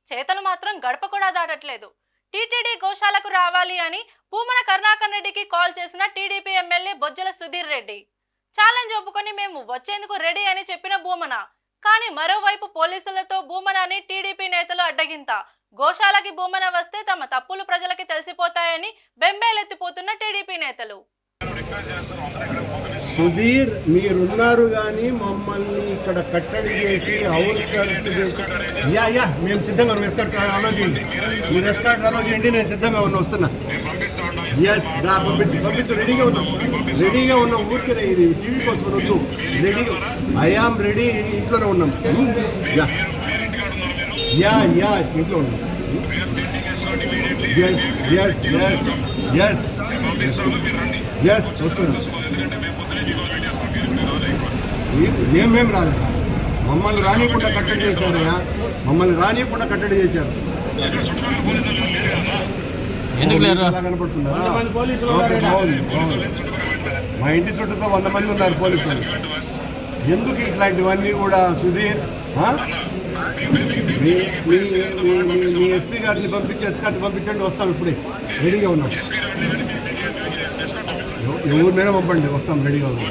చేతలు మాత్రం గడప కూడా దాటట్లేదు. టీటీడీ గోశాలకు రావాలి అని భూమన కరుణాకర్ రెడ్డికి కాల్ చేసిన TDP MLA Bojjala Sudheer Reddy challenge ఒప్పుకొని మేము వచ్చేందుకు రెడీ అని చెప్పిన భూమన, కానీ మరోవైపు పోలీసులతో భూమనాని టీడీపీ నేతలు అడ్డగింత. గోశాలకి భూమన వస్తే తమ తప్పులు ప్రజలకి తెలిసిపోతాయని బెంబేలెత్తిపోతున్న టీడీపీ నేతలు. సుధీర్ మీరున్నారు కానీ మమ్మల్ని ఇక్కడ కట్టడి చేసి అవుట్స్కర్ట్ చేసి మేము సిద్ధంగా ఉన్నాం. ఎస్కార్ట్ అలో చేయండి, మీరు ఎస్కార్ట్ అలో చేయండి, నేను సిద్ధంగా ఉన్నా, వస్తున్నా. ఎస్ పంపించు రెడీగా ఉన్నాం ఊరికే ఇది టీవీ కోసం వద్దు, రెడీగా ఐఆమ్ రెడీ, ఇంట్లోనే ఉన్నాం. ఇంట్లో ఉన్నాం. వస్తున్నాం. మేమేం రాలేదా? మమ్మల్ని రానియకుండా కట్టడి చేశారయ్యా, మమ్మల్ని రానియకుండా కట్టడి చేశారు. కనపడుతున్నారా? మా ఇంటి చుట్టూతో 100 మంది ఉన్నారు పోలీసులు. ఎందుకు ఇట్లాంటివన్నీ కూడా? సుధీర్ మీ ఎస్పీ గారిని పంపించి ఎస్కార్ని పంపించండి, వస్తాం. ఇప్పుడే రెడీగా ఉన్నాం. ఎవరినైనా పంపండి, వస్తాం, రెడీగా ఉన్నాం.